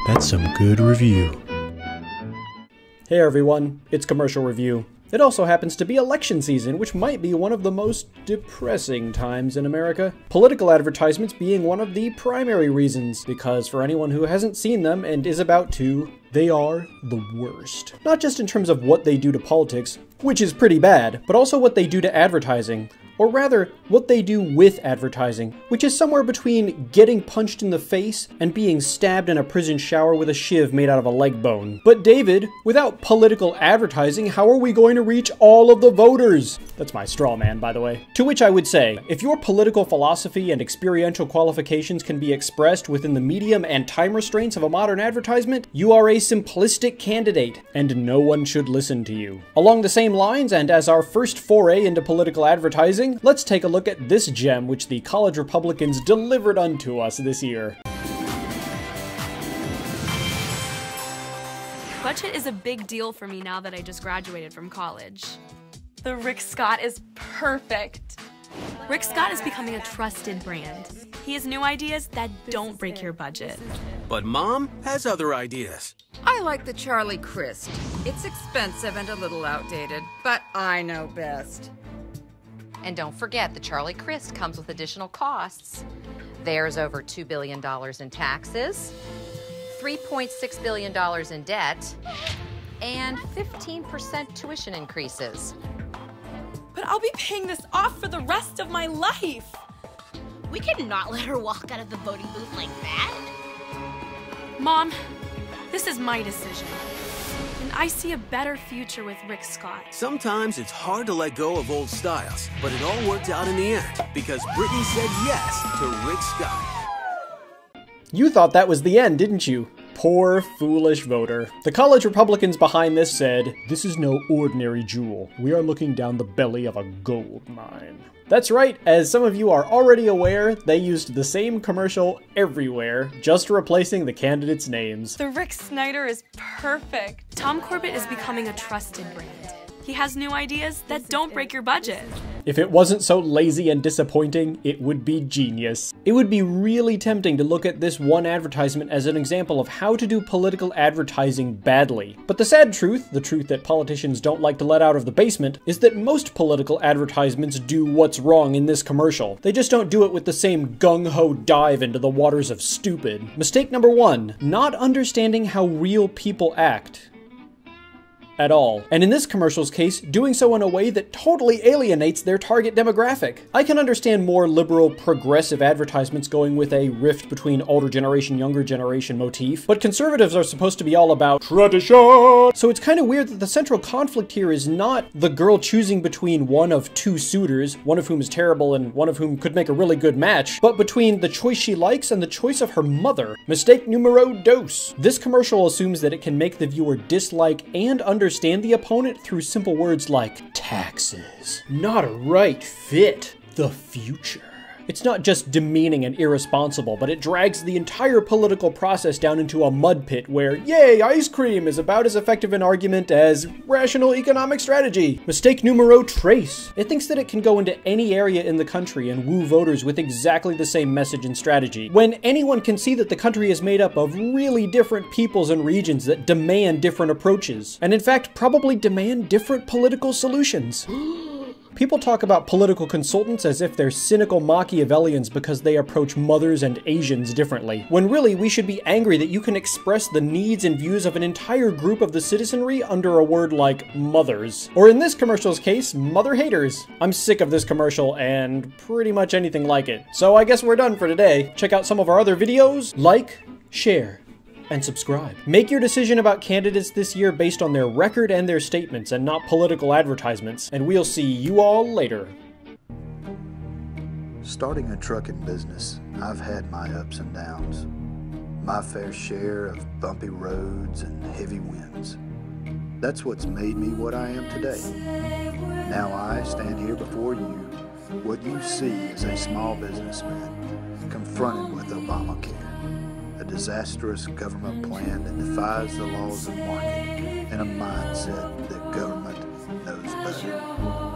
That's some good review. Hey everyone, it's Commercial Review. It also happens to be election season, which might be one of the most depressing times in America. Political advertisements being one of the primary reasons, because for anyone who hasn't seen them and is about to, they are the worst. Not just in terms of what they do to politics, which is pretty bad, but also what they do to advertising. Or rather, what they do with advertising, which is somewhere between getting punched in the face and being stabbed in a prison shower with a shiv made out of a leg bone. But David, without political advertising, how are we going to reach all of the voters? That's my straw man, by the way. To which I would say, if your political philosophy and experiential qualifications can be expressed within the medium and time restraints of a modern advertisement, you are a simplistic candidate, and no one should listen to you. Along the same lines, and as our first foray into political advertising, let's take a look at this gem which the college Republicans delivered unto us this year. Budget is a big deal for me now that I just graduated from college. The Rick Scott is perfect. Rick Scott is becoming a trusted brand. He has new ideas that don't break your budget. But Mom has other ideas. I like the Charlie Crist. It's expensive and a little outdated, but I know best. And don't forget, the Charlie Crist comes with additional costs. There's over $2 billion in taxes, $3.6 billion in debt, and 15% tuition increases. But I'll be paying this off for the rest of my life. We cannot let her walk out of the voting booth like that. Mom, this is my decision. And I see a better future with Rick Scott. Sometimes it's hard to let go of old styles, but it all worked out in the end because Brittany said yes to Rick Scott. You thought that was the end, didn't you? Poor, foolish voter. The college Republicans behind this said, "This is no ordinary jewel. We are looking down the belly of a gold mine." That's right, as some of you are already aware, they used the same commercial everywhere, just replacing the candidates' names. The Rick Snyder is perfect. Tom Corbett is becoming a trusted brand. He has new ideas that don't break your budget. If it wasn't so lazy and disappointing, it would be genius. It would be really tempting to look at this one advertisement as an example of how to do political advertising badly. But the sad truth, the truth that politicians don't like to let out of the basement, is that most political advertisements do what's wrong in this commercial. They just don't do it with the same gung-ho dive into the waters of stupid. Mistake number one, not understanding how real people act. At all. And in this commercial's case, doing so in a way that totally alienates their target demographic. I can understand more liberal, progressive advertisements going with a rift between older generation, younger generation motif, but conservatives are supposed to be all about tradition! So it's kind of weird that the central conflict here is not the girl choosing between one of two suitors, one of whom is terrible and one of whom could make a really good match, but between the choice she likes and the choice of her mother. Mistake numero dos. This commercial assumes that it can make the viewer dislike and understand the opponent through simple words like taxes, not a right fit, the future. It's not just demeaning and irresponsible, but it drags the entire political process down into a mud pit where, yay, ice cream is about as effective an argument as rational economic strategy. Mistake numero tres. It thinks that it can go into any area in the country and woo voters with exactly the same message and strategy, when anyone can see that the country is made up of really different peoples and regions that demand different approaches, and in fact probably demand different political solutions. People talk about political consultants as if they're cynical Machiavellians because they approach mothers and Asians differently, when really we should be angry that you can express the needs and views of an entire group of the citizenry under a word like mothers. Or in this commercial's case, mother haters. I'm sick of this commercial and pretty much anything like it. So I guess we're done for today. Check out some of our other videos, like, share, and subscribe. Make your decision about candidates this year based on their record and their statements and not political advertisements, and we'll see you all later. Starting a trucking business, I've had my ups and downs, my fair share of bumpy roads and heavy winds. That's what's made me what I am today. Now I stand here before you, what you see is a small businessman confronted with Obamacare. A disastrous government plan that defies the laws of market and a mindset that government knows better.